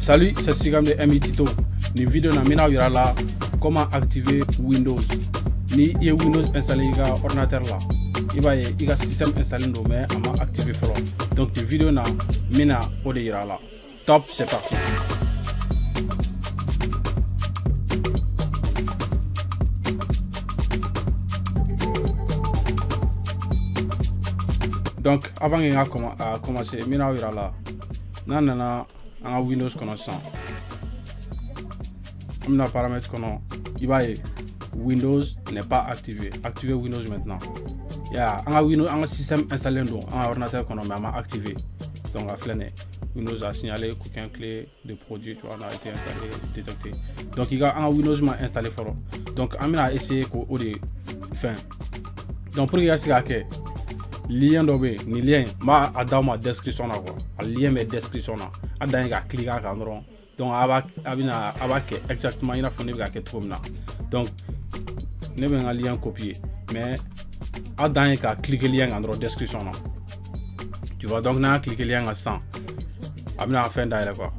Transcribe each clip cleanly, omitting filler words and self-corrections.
Salut, c'est Sigam de MI Tito. Ni vidéo na mina yira la comment activer Windows. Ni ye Windows installé iga ordinateur là. Iba ye iga système installé ndo mais ama activer follow. Donc ni vidéo na mina ode yira la. Top, c'est parti. Donc avant de commencer, mina yira la. Nanana en Windows connaissant. On a paramètres qu'on Windows n'est pas activé. Activez Windows maintenant. En Windows, un système installé dans un ordinateur qu'on a activé. Donc à flâner. Windows a signalé qu'aucune clé de produit a été installé, détecté. Donc il y a un Windows m'a installé fort. Donc on a essayé qu'on fin. Donc pour y aller lien d'obé ni lien ma dans ma description là quoi. Lien mais description là. Ada nga cliquer à endroit. Donc abina exactement il a fourni ga que là. Donc ne ben un lien copier mais ada nga cliquer lien endroit description là. Tu vois donc na cliquer lien à 100. Abina fin d'ailleurs quoi.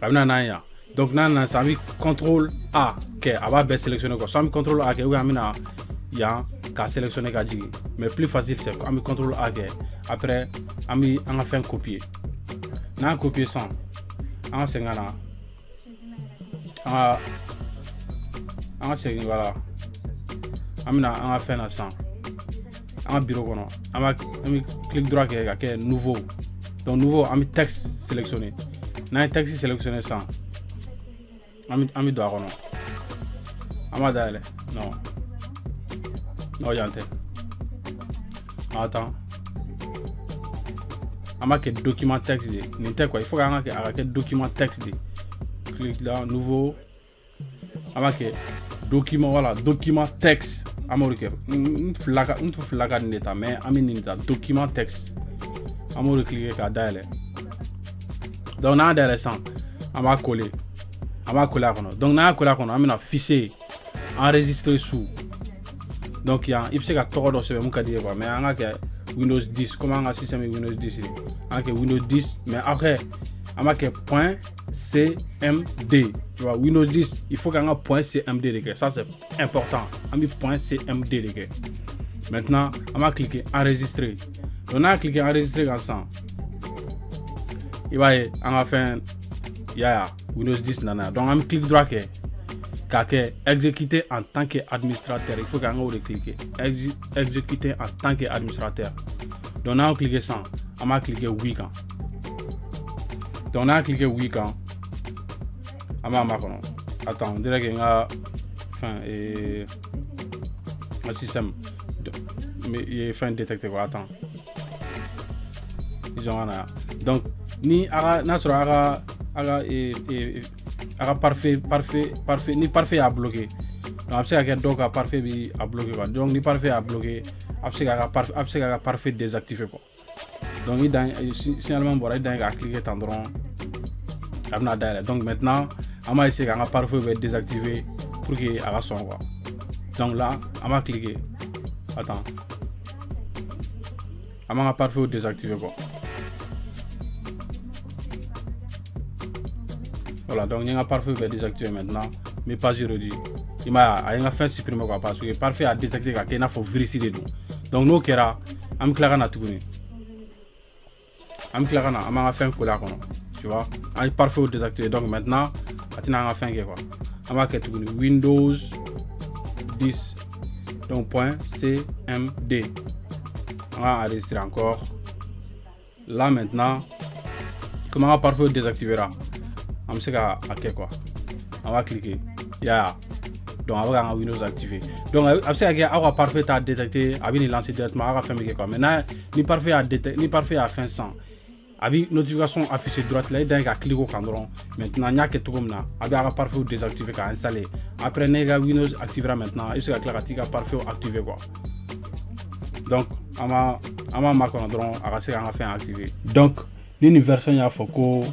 Abina na ya. Donc na ça mi contrôle A que aba bien sélectionner quoi. Ça mi contrôle A que oui amina ya qu'à sélectionner gadji. Mais plus facile c'est ami contrôle A que après ami on a fait un copier. Na copier 100 en 50 ans en 50 voilà amina on a fait 100 en bureau kono ami clic droit que nouveau donc nouveau ami texte sélectionné na texte sélectionné 100 ami droit kono ama dale non yante attends que document texte de quoi il faut que document texte de clique là nouveau que document voilà document texte américain une flaga neta mais aminita document texte américain cliquer à d'aller donc on a d'aller sans coller donc on a coller on fichier enregistré sous donc il faut que tout dossier mon dire quoi mais on a que Windows 10 comment un système Windows 10 avec Windows 10 mais après avec .cmd tu vois Windows 10 il faut qu'on a .cmd ça c'est important avec .cmd maintenant on va cliquer enregistrer on a cliqué enregistrer ensemble il va on va faire Windows 10 nana donc on clique droit que exécuter en tant qu'administrateur il faut qu'on a cliquer exécuter en tant qu'administrateur donc on a cliqué ça on va cliquer oui quand donc on a cliqué oui quand on va attends on dirait qu'il y a enfin et le système mais il est fin détecté quoi attends ils ont donc ni na sera parfait ni parfait à bloquer donc après que donc parfait bi à bloquer quoi donc ni parfait à bloquer après parfait désactivé quoi donc il finalement voilà il a cliquer tendron donc maintenant on va essayer que parfait va désactiver pour qu'il a son quoi donc là on va cliquer attends on va parfait désactiver quoi. Voilà, donc il y a un parfait désactivé maintenant, mais pas aujourd'hui. Il m'a fait supprimer quoi parce que parfait a détecté qu'il faut vérifier les deux. Donc nous qui là, on claque na tout ni. On claque na, on a fait un collage tu vois. Un parfait désactivé donc maintenant, on a fait quoi. On va tout Windows 10 donc .cmd. On va enregistrer encore. Là maintenant, comment on parfait désactivera? On sait à quoi on va cliquer donc on va Windows activé donc après on va parfait à détecter avec lancer directement on va faire quoi maintenant ni parfait à détecter ni parfait à fin 100 avec notification affichée droite là il a cliqué au cadran maintenant il y a que tout comme là avec parfait désactivé qu'à installer après Windows activera maintenant il sera clair que parfait activé quoi donc on va marquer un cadran on va faire activer donc une version il faut que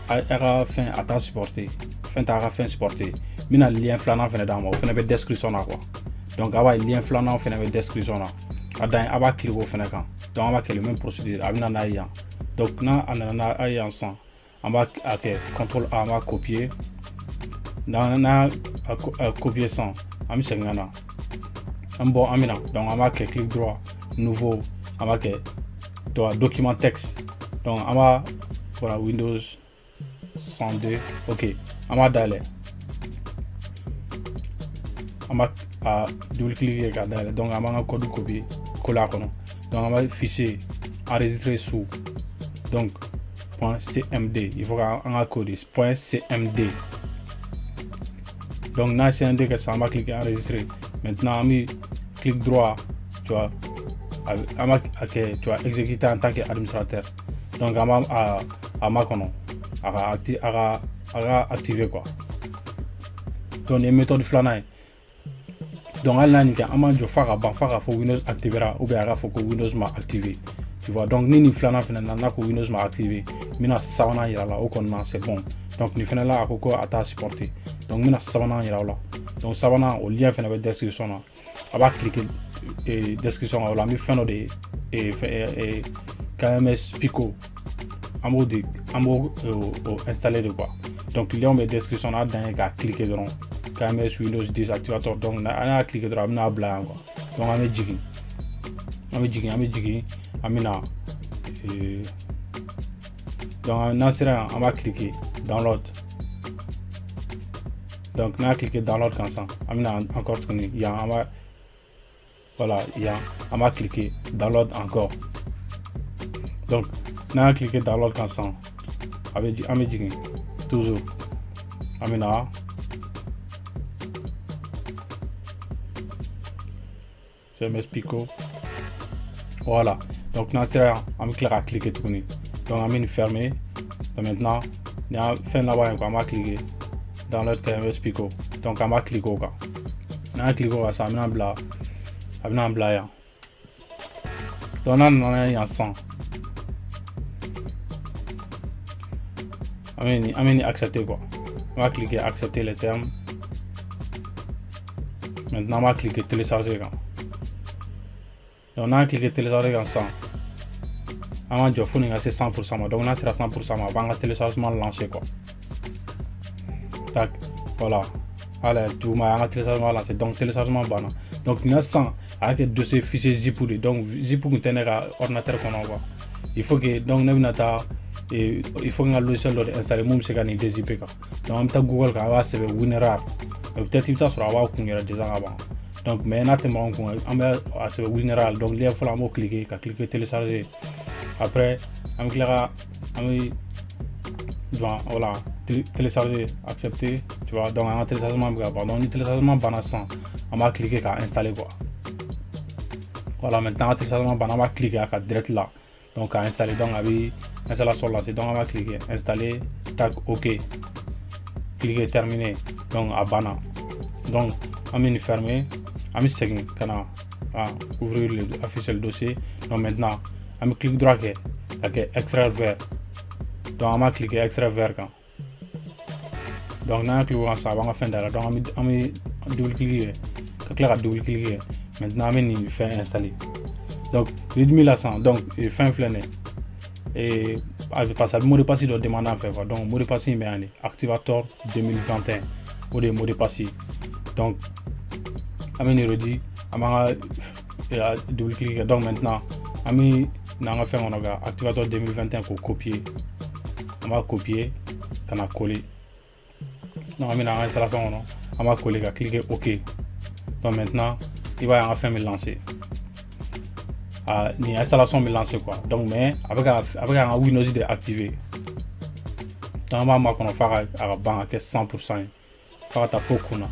a fin à supporter fin à fin supporter mina lien flanant fin dans moi fin description là quoi donc avoir lien flanant fin description là aba cliquer au fin quand donc on va que le même procédure abina na ya donc na anana ay ensemble on va CTRL A, on va copier. Dans copier sans, on va segner là. Donc on va clic droit, nouveau, on va document texte. Donc on va voilà Windows 102, ok, on va d'aller. On va double cliquer d'aller. Donc on va un code copier, coller. Donc on va fichier enregistrer sous. Donc .cmd, il faut qu'on a codé .cmd. Donc dans CMD que ça, on va cliquer enregistrer. Maintenant on clic droit, tu vois, tu vas exécuter en tant qu'administrateur. Donc on va activer quoi. Donc les méthodes flanay. Donc elle n'a pas de faut Windows activera ou bien faut que Windows m'a activé. Tu vois, donc ni flana finalement que Windows m'a activé. Mina savana ira là au contenant c'est bon. Donc ni finalement à coco à supporter. Donc mina savana ira là. Donc savana au lien finalement description là. On va cliquer et description là mi fin de et KMS Pico. En mode installer de quoi. Donc lien met description là dans qu'à cliquer dedans. KMS Windows 10 activateur. Donc on a cliqué dedans on a blanc quoi. Donc on met jigging. Amina. Donc on va cliquer download. Donc on va cliquer download comme ça. Amina encore tourner. Il y a voilà, on va cliquer download encore. Donc on va cliquer download comme ça. Avec toujours. Amina. Je m'explique. Voilà, donc on va cliquer tourner. Donc on va fermer. Donc maintenant, on va faire là-bas, on va cliquer dans l'autre KMS Pico. Donc on va cliquer au cas. On va cliquer au ça, on va blanc. On va blanc. Donc on a 100. On va accepter quoi. On va cliquer accepter les termes. Maintenant on va cliquer télécharger quoi. Donc on a cliqué télécharger comme ça. On va faire c'est 100%. Donc on a 100%. On va téléchargement lancer quoi. Tac, voilà. Allez, tout on a téléchargement lancé. Donc téléchargement bana. Donc il y a 100 avec de ces fichiers zip. Donc zip pour tenir ordinateur qu'on envoie. Il faut que donc il faut que le logiciel doit installer mon c'est gagner des zip quoi. Donc on peut Google quand on va c'est WinRAR. Peut-être il sur avoir qu'on ira déjà avant. Donc mais on va c'est WinRAR. Donc il faut la cliquer télécharger. Après on cliquera voilà télécharger accepter tu vois. Donc un téléchargement donc téléchargement banassan on va cliquer à installer quoi. Voilà, maintenant téléchargement on va cliquer à direct là. Donc à installer donc avec installation là, donc on va cliquer installer tac OK. Cliquer terminé. Donc à bana. Donc on va fermer, on va segner kana ouvrir afficher le dossier. Donc maintenant on clique droit que extraire vers. Donc on va cliquer extraire vers quand. Donc on clique ça on va faire derrière. Donc on va double cliquer. Double cliquer. Maintenant on va faire installer. Donc Redmi là ça donc fin flâner et avec pas ça le mot de passe doit demander en fait quoi. Donc mot de passe il met activator 2021 ou des mots de passe. Donc amène redit amanga double cliquer. Donc maintenant ami on va faire activator 2021 pour copier. On va copier qu'on a collé. Donc amène en installation on va coller cliquer OK. Donc maintenant il va enfin me lancer. Ni installation me lancer quoi. Donc mais avec un Windows de activé. Normalement qu'on faire à banque 100%. Faire ta faux kuna.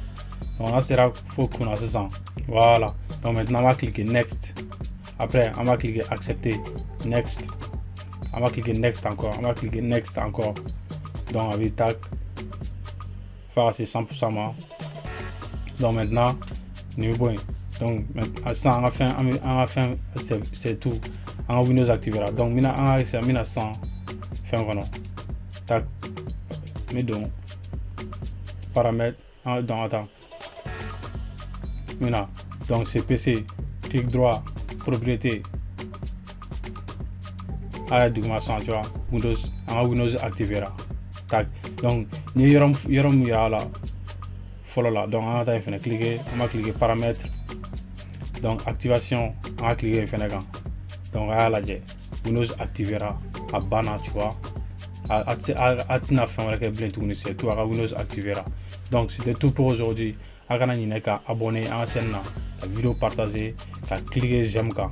Donc là sera faux kuna c'est ça. Voilà. Donc maintenant on va cliquer next. Après on va cliquer accepter next. On va cliquer next encore. On va cliquer next encore. Donc avec tac faire c'est 100%. Donc maintenant niveau donc ça on va faire c'est tout en Windows activera. Donc mina c'est mina 100 fin vraiment tac mais donc paramètres dans attends mina donc c'est PC clic droit propriété documentation tu vois Windows an ka Windows activera tac donc ni yɔrɔ min yira la fɔlɔ la donc an ka taa yen fɛnɛ cliquer on va cliquer paramètres donc activation on va cliquer yen fɛnɛ kan donc a y'a lajɛ Windows activera a banna tu vois a tɛna fɛn wɛrɛ kɛ bilen tuguni c'est tout a ka Windows activera donc c'était tout pour aujourd'hui a kana ɲinɛ ka abonner an ka chaîne na ka vidéo partager ka cliquer j'aime kan